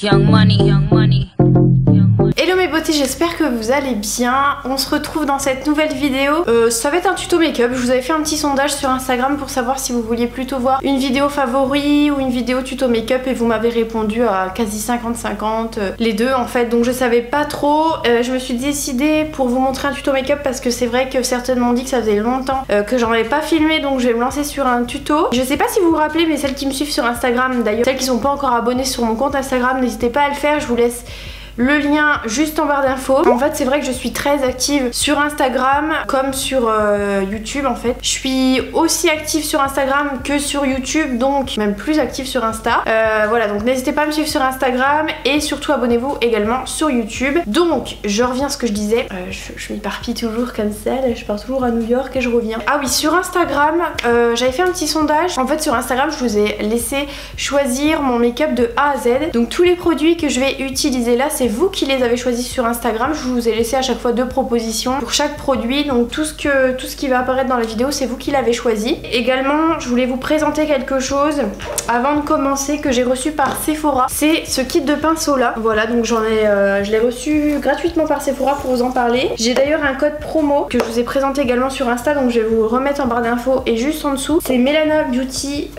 Young money, young money. Hello mes beautés, j'espère que vous allez bien. On se retrouve dans cette nouvelle vidéo. Ça va être un tuto make-up. Je vous avais fait un petit sondage sur Instagram pour savoir si vous vouliez plutôt voir une vidéo favori ou une vidéo tuto make-up et vous m'avez répondu à quasi 50-50, les deux en fait. Donc je savais pas trop. Je me suis décidée pour vous montrer un tuto make-up parce que c'est vrai que certaines m'ont dit que ça faisait longtemps que j'en avais pas filmé, donc je vais me lancer sur un tuto. Je sais pas si vous vous rappelez, mais celles qui me suivent sur Instagram d'ailleurs, celles qui sont pas encore abonnées sur mon compte Instagram, n'hésitez pas à le faire. Je vous laisse le lien juste en barre d'infos. En fait c'est vrai que je suis très active sur Instagram comme sur YouTube en fait. Je suis aussi active sur Instagram que sur YouTube, donc même plus active sur Insta. Voilà, donc n'hésitez pas à me suivre sur Instagram et surtout abonnez-vous également sur YouTube. Donc je reviens à ce que je disais, je m'éparpille toujours comme ça, là, je pars toujours à New York et je reviens. Ah oui, sur Instagram j'avais fait un petit sondage. En fait sur Instagram je vous ai laissé choisir mon make-up de A à Z. Donc tous les produits que je vais utiliser là, c'est vous qui les avez choisis sur Instagram. Je vous ai laissé à chaque fois 2 propositions pour chaque produit, donc tout ce qui va apparaître dans la vidéo c'est vous qui l'avez choisi. Également je voulais vous présenter quelque chose avant de commencer que j'ai reçu par Sephora. C'est ce kit de pinceau là. Voilà, donc je l'ai reçu gratuitement par Sephora pour vous en parler. J'ai d'ailleurs un code promo que je vous ai présenté également sur Insta, donc je vais vous remettre en barre d'infos et juste en dessous. C'est Melana Beauty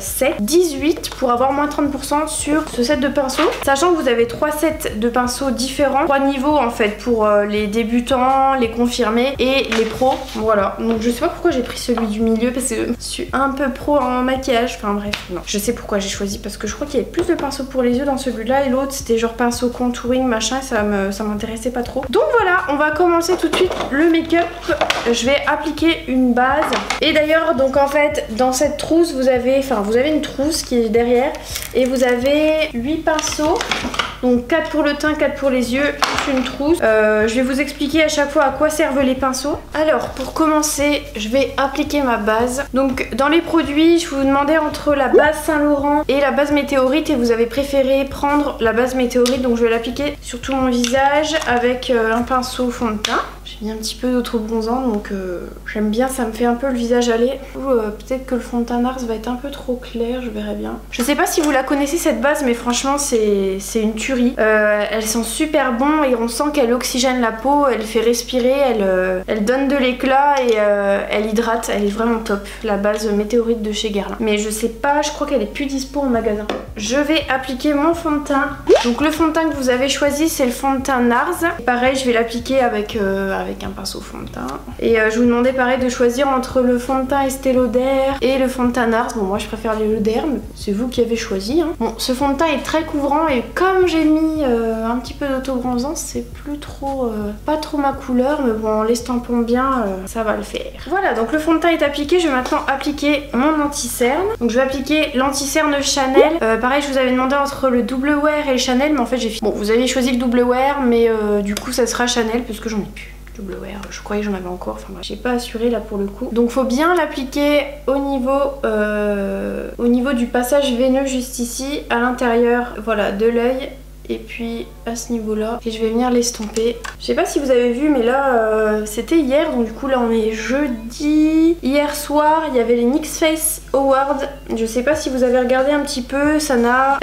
set 18 pour avoir moins 30% sur ce set de pinceaux. Sachant que vous avez 3 sets de pinceaux différents, 3 niveaux en fait pour les débutants, les confirmés et les pros. Voilà, donc je sais pas pourquoi j'ai pris celui du milieu parce que je suis un peu pro en maquillage. Enfin bref, non, je sais pourquoi j'ai choisi parce que je crois qu'il y avait plus de pinceaux pour les yeux dans celui-là et l'autre c'était genre pinceau contouring machin, ça m'intéressait pas trop. Donc voilà, on va commencer tout de suite le make-up. Je vais appliquer une base et d'ailleurs donc en fait dans cette trousse vous avez une trousse qui est derrière et vous avez 8 pinceaux, donc 4 pour le teint, 4 pour les yeux, plus une trousse. Je vais vous expliquer à chaque fois à quoi servent les pinceaux. Alors pour commencer je vais appliquer ma base. Donc dans les produits je vous demandais entre la base Saint-Laurent et la base Météorite et vous avez préféré prendre la base Météorite, donc je vais l'appliquer sur tout mon visage avec un pinceau fond de teint. J'ai mis un petit peu d'autre bronzant donc j'aime bien, ça me fait un peu le visage aller. Peut-être que le fond de teint NARS va être un peu trop clair, je verrai bien. Je sais pas si vous la connaissez cette base, mais franchement c'est une tuerie. Elle sent super bon et on sent qu'elle oxygène la peau, elle fait respirer, elle donne de l'éclat et elle hydrate, elle est vraiment top. La base Météorite de chez Guerlain. Mais je sais pas, je crois qu'elle est plus dispo en magasin. Je vais appliquer mon fond de teint. Donc le fond de teint que vous avez choisi c'est le fond de teint NARS. Pareil je vais l'appliquer avec un pinceau fond de teint. Et je vous demandais pareil de choisir entre le fond de teint Estée Lauder et le fond de teint NARS. Bon moi je préfère les Lauder, mais c'est vous qui avez choisi hein. Bon ce fond de teint est très couvrant et comme j'ai mis un petit peu d'autobronzant, c'est plus trop pas trop ma couleur, mais bon en l'estampant bien ça va le faire. Voilà, donc le fond de teint est appliqué, je vais maintenant appliquer mon anti-cerne. Donc je vais appliquer l'anti-cerne Chanel. Pareil je vous avais demandé entre le double wear et le Chanel, mais en fait j'ai fait... Bon vous avez choisi le double wear, mais du coup ça sera Chanel puisque j'en ai plus. Double wear, je croyais que j'en avais encore, enfin j'ai pas assuré là pour le coup. Donc faut bien l'appliquer au niveau du passage veineux juste ici, à l'intérieur, voilà, de l'œil. Et puis à ce niveau là, et je vais venir l'estomper. Je sais pas si vous avez vu mais là c'était hier, donc du coup là on est jeudi. Hier soir il y avait les NYX Face Awards. Je sais pas si vous avez regardé un petit peu, Sana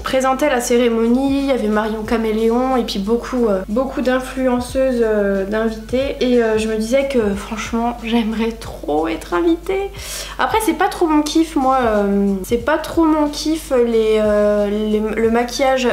présentait la cérémonie, il y avait Marion Caméléon et puis beaucoup d'influenceuses d'invités. Et je me disais que franchement j'aimerais trop être invitée. Après c'est pas trop mon kiff moi, c'est pas trop mon kiff le maquillage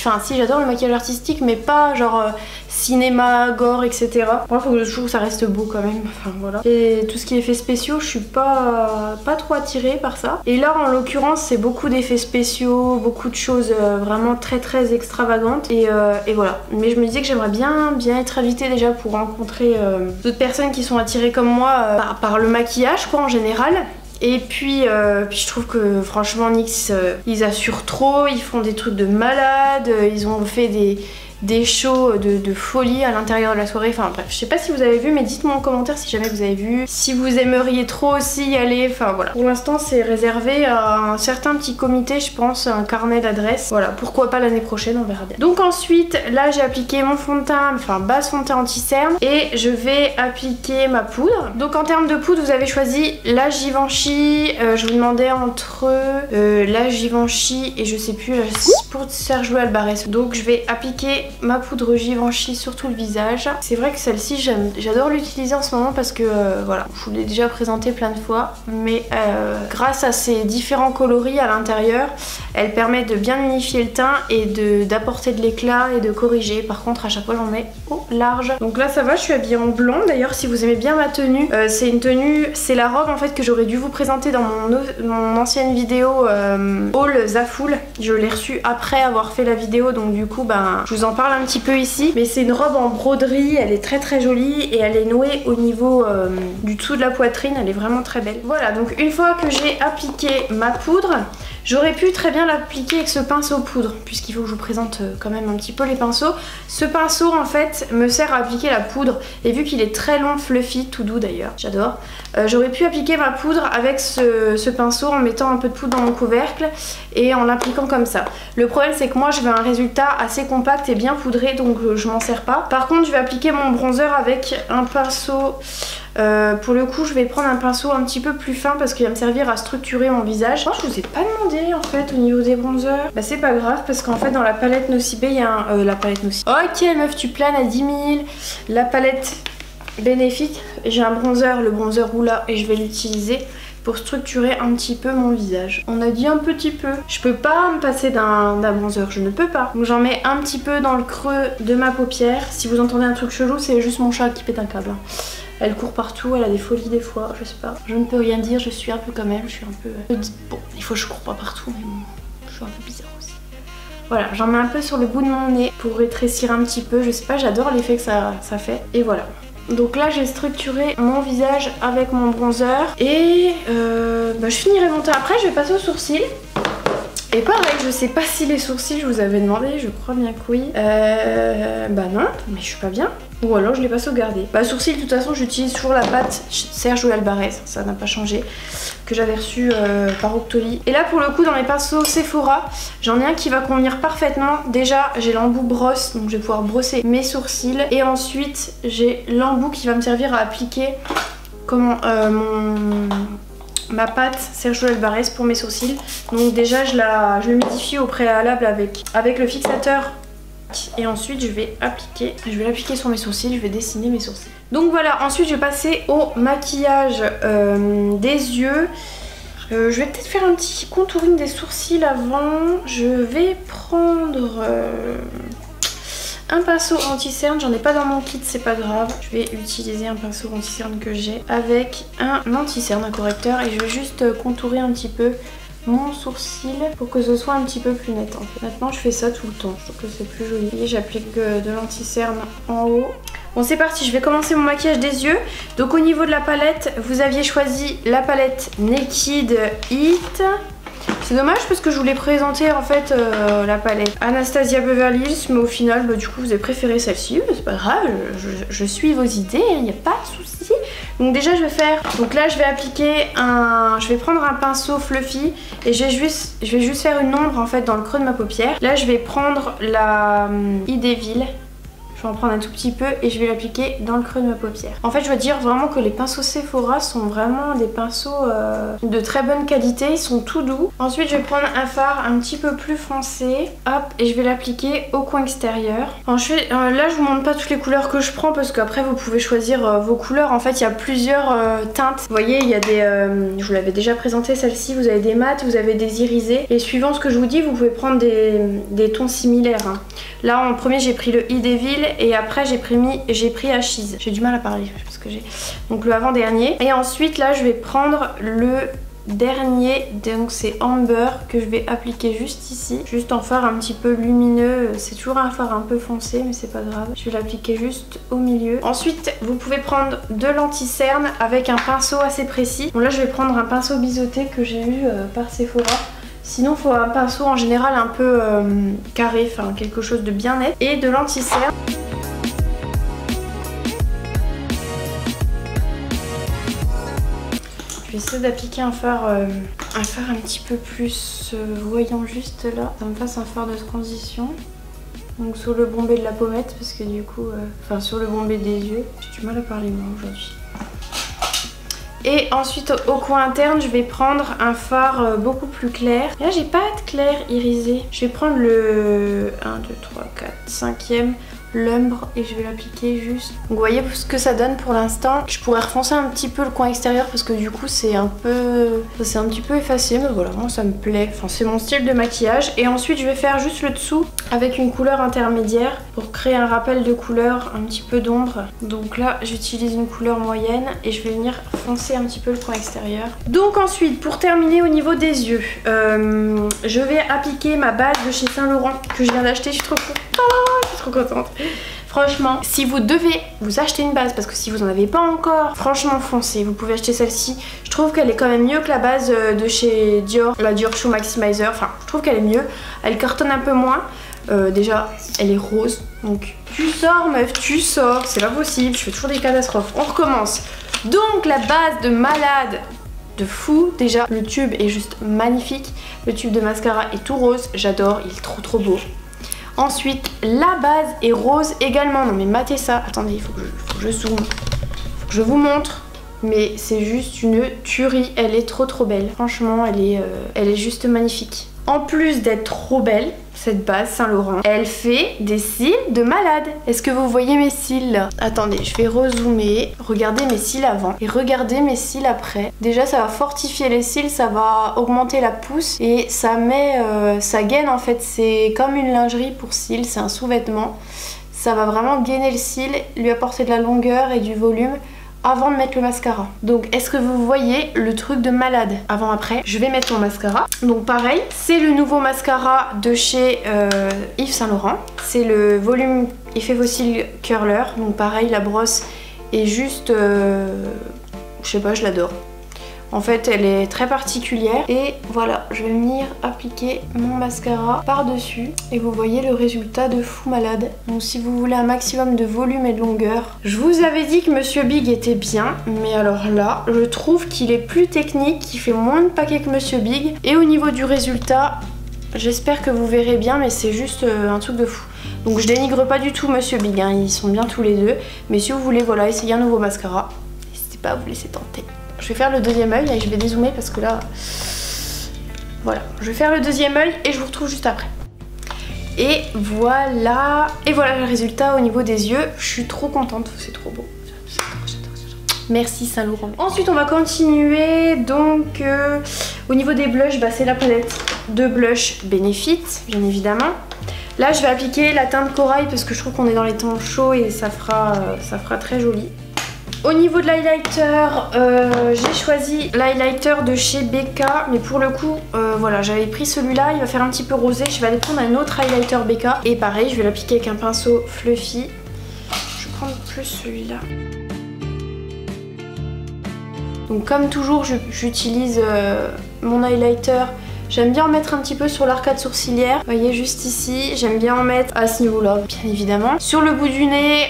enfin si j'adore le maquillage artistique mais pas genre cinéma, gore, etc. Moi faut que je trouve que ça reste beau quand même, enfin voilà. Et tout ce qui est effets spéciaux je suis pas trop attirée par ça. Et là en l'occurrence c'est beaucoup d'effets spéciaux, beaucoup de choses vraiment très extravagantes et voilà. Mais je me disais que j'aimerais bien être invitée déjà pour rencontrer d'autres personnes qui sont attirées comme moi par le maquillage quoi en général. Et puis je trouve que franchement NYX ils assurent trop, ils font des trucs de malade, ils ont fait des des shows de folie à l'intérieur de la soirée. Enfin bref, je sais pas si vous avez vu, mais dites-moi en commentaire si jamais vous avez vu, si vous aimeriez trop aussi y aller. Enfin voilà, pour l'instant c'est réservé à un certain petit comité, je pense, un carnet d'adresses. Voilà, pourquoi pas l'année prochaine, on verra bien. Donc ensuite, là j'ai appliqué mon fond de teint, enfin base fond de teint anti-cerne, et je vais appliquer ma poudre. Donc en termes de poudre, vous avez choisi la Givenchy, je vous demandais entre la Givenchy et je sais plus, la poudre Sergio Alvarez. Donc je vais appliquer ma poudre Givenchy sur tout le visage. C'est vrai que celle-ci j'adore l'utiliser en ce moment parce que voilà, je vous l'ai déjà présenté plein de fois, mais grâce à ces différents coloris à l'intérieur, elle permet de bien unifier le teint et d'apporter de l'éclat et de corriger. Par contre à chaque fois j'en mets au large. Donc là ça va, je suis habillée en blanc. D'ailleurs si vous aimez bien ma tenue, c'est une tenue, c'est la robe en fait que j'aurais dû vous présenter dans mon ancienne vidéo haul Zaful. Je l'ai reçue après avoir fait la vidéo, donc du coup ben, je vous en parle un petit peu ici. Mais c'est une robe en broderie, elle est très jolie et elle est nouée au niveau du dessous de la poitrine, elle est vraiment très belle. Voilà, donc une fois que j'ai appliqué ma poudre, j'aurais pu très bien l'appliquer avec ce pinceau poudre, puisqu'il faut que je vous présente quand même un petit peu les pinceaux. Ce pinceau en fait me sert à appliquer la poudre, et vu qu'il est très long, fluffy, tout doux d'ailleurs, j'adore, j'aurais pu appliquer ma poudre avec ce pinceau en mettant un peu de poudre dans mon couvercle et en l'appliquant comme ça. Le problème c'est que moi je veux un résultat assez compact et bien poudré, donc je m'en sers pas. Par contre je vais appliquer mon bronzer avec un pinceau... pour le coup je vais prendre un pinceau un petit peu plus fin parce qu'il va me servir à structurer mon visage. Je vous ai pas demandé en fait au niveau des bronzers. Bah c'est pas grave parce qu'en fait dans la palette Nocibé il y a un... la palette Nocibé. Ok meuf tu planes à 10 000. La palette Bénéfique, j'ai un bronzer, le bronzer Oula, et je vais l'utiliser pour structurer un petit peu mon visage. On a dit un petit peu. Je peux pas me passer d'un bronzer, je ne peux pas. Donc j'en mets un petit peu dans le creux de ma paupière. Si vous entendez un truc chelou, c'est juste mon chat qui pète un câble. Elle court partout, elle a des folies des fois, je sais pas. Je ne peux rien dire, je suis un peu comme elle, je suis un peu... Bon, des fois je cours pas partout, mais bon, je suis un peu bizarre aussi. Voilà, j'en mets un peu sur le bout de mon nez pour rétrécir un petit peu, je sais pas, j'adore l'effet que ça fait. Et voilà. Donc là j'ai structuré mon visage avec mon bronzer et je finirai mon teint. Après je vais passer aux sourcils. Et pareil, je sais pas si les sourcils, je vous avais demandé, je crois bien que oui. Bah non, mais je suis pas bien. Ou alors je l'ai pas sauvegardé. Bah sourcils, de toute façon j'utilise toujours la pâte Sergio Alvarez, ça n'a pas changé, que j'avais reçu par Octoly. Et là pour le coup dans mes pinceaux Sephora, j'en ai un qui va convenir parfaitement. Déjà j'ai l'embout brosse, donc je vais pouvoir brosser mes sourcils. Et ensuite j'ai l'embout qui va me servir à appliquer ma pâte Sergio Alvarez pour mes sourcils. Donc déjà je le modifie au préalable avec le fixateur. Et ensuite je vais l'appliquer sur mes sourcils, je vais dessiner mes sourcils. Donc voilà, ensuite je vais passer au maquillage des yeux. Je vais peut-être faire un petit contouring des sourcils avant. Je vais prendre un pinceau anti-cerne, j'en ai pas dans mon kit, c'est pas grave. Je vais utiliser un pinceau anti-cerne que j'ai avec un anti-cerne, un correcteur, et je vais juste contourer un petit peu mon sourcil pour que ce soit un petit peu plus net en fait. Maintenant je fais ça tout le temps, je trouve que c'est plus joli. Et j'applique de l'anti-cerne en haut. Bon c'est parti, je vais commencer mon maquillage des yeux. Donc au niveau de la palette, vous aviez choisi la palette Naked Heat. C'est dommage parce que je voulais présenter en fait la palette Anastasia Beverly Hills, mais au final du coup vous avez préféré celle-ci, mais c'est pas grave, je suis vos idées, il n'y a pas de souci. Donc déjà je vais prendre un pinceau fluffy et je vais juste faire une ombre en fait dans le creux de ma paupière. Là je vais prendre la Ideville. Je vais en prendre un tout petit peu et je vais l'appliquer dans le creux de ma paupière. En fait je dois dire vraiment que les pinceaux Sephora sont vraiment des pinceaux de très bonne qualité, ils sont tout doux. Ensuite je vais prendre un fard un petit peu plus foncé, hop, et je vais l'appliquer au coin extérieur. Ensuite là je vous montre pas toutes les couleurs que je prends parce qu'après vous pouvez choisir vos couleurs. En fait il y a plusieurs teintes. Vous voyez il y a des, je vous l'avais déjà présenté celle-ci, vous avez des mats, vous avez des irisés. Et suivant ce que je vous dis vous pouvez prendre des tons similaires. Hein. Là en premier j'ai pris le Ideville et après j'ai pris Achise. J'ai du mal à parler parce que j'ai donc le avant-dernier. Et ensuite là je vais prendre le dernier, donc c'est Amber, que je vais appliquer juste ici, juste en fard un petit peu lumineux. C'est toujours un fard un peu foncé mais c'est pas grave. Je vais l'appliquer juste au milieu. Ensuite vous pouvez prendre de l'anti-cerne avec un pinceau assez précis. Bon là je vais prendre un pinceau biseauté que j'ai eu par Sephora. Sinon il faut un pinceau en général un peu carré, enfin quelque chose de bien net. Et de l'anti-cerne. Je vais essayer d'appliquer un fard un petit peu plus voyant juste là. Ça me fasse un fard de transition. Donc sur le bombé de la pommette parce que du coup, enfin sur le bombé des yeux. J'ai du mal à parler moi aujourd'hui. Et ensuite au coin interne, je vais prendre un fard beaucoup plus clair. Là j'ai pas de clair irisé. Je vais prendre le 1, 2, 3, 4, 5e. L'ombre et je vais l'appliquer juste. Donc vous voyez ce que ça donne pour l'instant. Je pourrais refoncer un petit peu le coin extérieur parce que du coup c'est un petit peu effacé, mais voilà, moi ça me plaît. Enfin c'est mon style de maquillage. Et ensuite je vais faire juste le dessous avec une couleur intermédiaire pour créer un rappel de couleur, un petit peu d'ombre. Donc là j'utilise une couleur moyenne et je vais venir foncer un petit peu le coin extérieur. Donc ensuite pour terminer au niveau des yeux, je vais appliquer ma base de chez Saint Laurent que je viens d'acheter. Je suis trop contente. Je suis trop contente. Franchement, si vous devez vous acheter une base, parce que si vous n'en avez pas encore, franchement foncez, vous pouvez acheter celle-ci. Je trouve qu'elle est quand même mieux que la base de chez Dior, la Dior Show Maximizer. Enfin, je trouve qu'elle est mieux. Elle cartonne un peu moins. Déjà, elle est rose. Donc, tu sors meuf, tu sors. C'est pas possible, je fais toujours des catastrophes. On recommence. Donc, la base de malade de fou. Déjà, le tube est juste magnifique. Le tube de mascara est tout rose. J'adore, il est trop beau. Ensuite, la base est rose également. Non mais matez ça. Attendez, il faut que je zoome. Faut que je vous montre. Mais c'est juste une tuerie. Elle est trop belle. Franchement, elle est juste magnifique. En plus d'être trop belle, cette base Saint Laurent, elle fait des cils de malade. Est-ce que vous voyez mes cils là? Attendez, je vais rezoomer. Regardez mes cils avant et regardez mes cils après. Déjà, ça va fortifier les cils, ça va augmenter la pousse et ça met ça gaine en fait. C'est comme une lingerie pour cils, c'est un sous-vêtement. Ça va vraiment gainer le cil, lui apporter de la longueur et du volume avant de mettre le mascara. Donc est-ce que vous voyez le truc de malade? Avant après, je vais mettre mon mascara. Donc pareil, c'est le nouveau mascara de chez Yves Saint Laurent. C'est le volume Effet vos cils curler. Donc pareil, la brosse est juste je sais pas, je l'adore. En fait, elle est très particulière. Et voilà, je vais venir appliquer mon mascara par-dessus. Et vous voyez le résultat de fou malade. Donc si vous voulez un maximum de volume et de longueur. Je vous avais dit que Monsieur Big était bien. Mais alors là, je trouve qu'il est plus technique, qu'il fait moins de paquets que Monsieur Big. Et au niveau du résultat, j'espère que vous verrez bien. Mais c'est juste un truc de fou. Donc je dénigre pas du tout Monsieur Big, hein. Ils sont bien tous les deux. Mais si vous voulez, voilà, essayer un nouveau mascara, n'hésitez pas à vous laisser tenter. Je vais faire le deuxième œil et je vais dézoomer parce que là... Voilà, je vais faire le deuxième œil et je vous retrouve juste après. Et voilà le résultat au niveau des yeux. Je suis trop contente, c'est trop beau. J'adore. Merci Saint Laurent. Ensuite on va continuer donc au niveau des blushs, bah, c'est la palette de blush Benefit, bien évidemment. Là je vais appliquer la teinte corail parce que je trouve qu'on est dans les temps chauds et ça fera très joli. Au niveau de l'highlighter, j'ai choisi l'highlighter de chez BK, mais pour le coup, voilà, j'avais pris celui-là, il va faire un petit peu rosé. Je vais aller prendre un autre highlighter BK et pareil, je vais l'appliquer avec un pinceau fluffy. Je vais prendre plus celui-là. Donc comme toujours, j'utilise mon highlighter. J'aime bien en mettre un petit peu sur l'arcade sourcilière, vous voyez juste ici, j'aime bien en mettre à ce niveau-là, bien évidemment. Sur le bout du nez,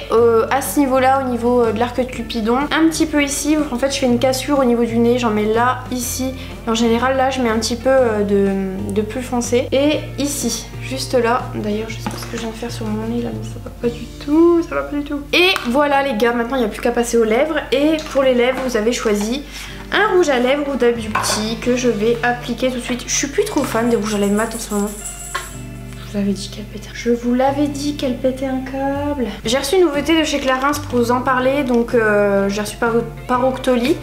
à ce niveau-là, au niveau de l'arc de Cupidon. Un petit peu ici, en fait je fais une cassure au niveau du nez, j'en mets là, ici. Et en général là je mets un petit peu de plus foncé. Et ici, juste là, d'ailleurs je sais pas ce que je viens de faire sur mon nez là, mais ça va pas du tout, ça va pas du tout. Et voilà les gars, maintenant il n'y a plus qu'à passer aux lèvres. Et pour les lèvres, vous avez choisi un rouge à lèvres Huda Beauty que je vais appliquer tout de suite. Je suis plus trop fan des rouges à lèvres mat en ce moment. Je vous avais dit qu'elle pétait. Je vous l'avais dit qu'elle pétait un câble. J'ai reçu une nouveauté de chez Clarins pour vous en parler. Donc j'ai reçu par Octoly.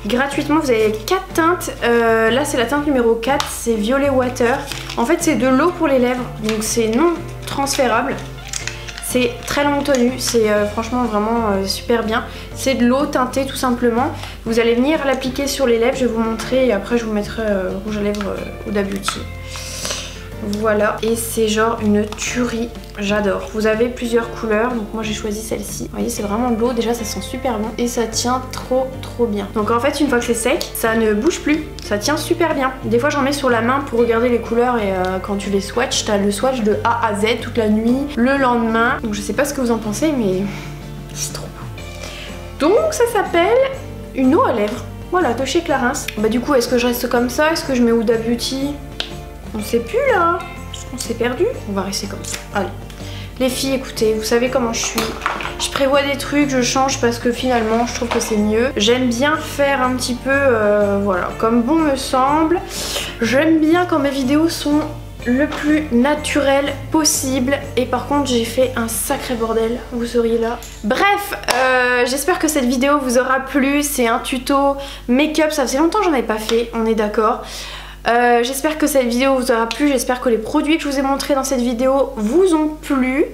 Gratuitement, vous avez 4 teintes. Là c'est la teinte numéro 4, c'est Violet Water. En fait c'est de l'eau pour les lèvres, donc c'est non transférable. C'est très longue tenue, c'est franchement vraiment super bien. C'est de l'eau teintée tout simplement. Vous allez venir l'appliquer sur les lèvres, je vais vous montrer et après je vous mettrai rouge à lèvres Huda Beauty. Voilà, et c'est genre une tuerie, j'adore. Vous avez plusieurs couleurs, donc moi j'ai choisi celle-ci. Vous voyez, c'est vraiment de l'eau, déjà ça sent super bon et ça tient trop bien. Donc en fait, une fois que c'est sec, ça ne bouge plus, ça tient super bien. Des fois j'en mets sur la main pour regarder les couleurs et quand tu les swatches, t'as le swatch de A à Z toute la nuit, le lendemain. Donc je sais pas ce que vous en pensez, mais c'est trop beau. Donc ça s'appelle une eau à lèvres. Voilà, de chez Clarins. Bah du coup, est-ce que je reste comme ça? Est-ce que je mets Huda Beauty? On sait plus là. On s'est perdu. On va rester comme ça. Allez. Les filles, écoutez, vous savez comment je suis. Je prévois des trucs, je change parce que finalement, je trouve que c'est mieux. J'aime bien faire un petit peu, voilà, comme bon me semble. J'aime bien quand mes vidéos sont le plus naturel possible, et par contre j'ai fait un sacré bordel, vous seriez là. Bref, j'espère que cette vidéo vous aura plu. C'est un tuto make-up, ça faisait longtemps que j'en avais pas fait, on est d'accord. J'espère que cette vidéo vous aura plu, j'espère que les produits que je vous ai montrés dans cette vidéo vous ont plu.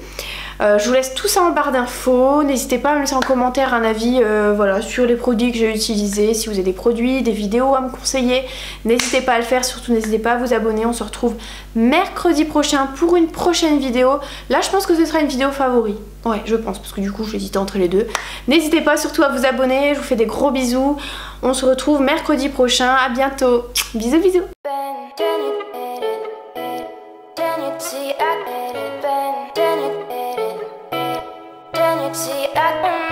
Je vous laisse tout ça en barre d'infos. N'hésitez pas à me laisser en commentaire un avis voilà, sur les produits que j'ai utilisés. Si vous avez des produits, des vidéos à me conseiller, n'hésitez pas à le faire. Surtout n'hésitez pas à vous abonner. On se retrouve mercredi prochain pour une prochaine vidéo. Là je pense que ce sera une vidéo favori. Ouais, je pense, parce que du coup j'hésitais entre les deux. N'hésitez pas surtout à vous abonner. Je vous fais des gros bisous. On se retrouve mercredi prochain. À bientôt. Bisous bisous. See, I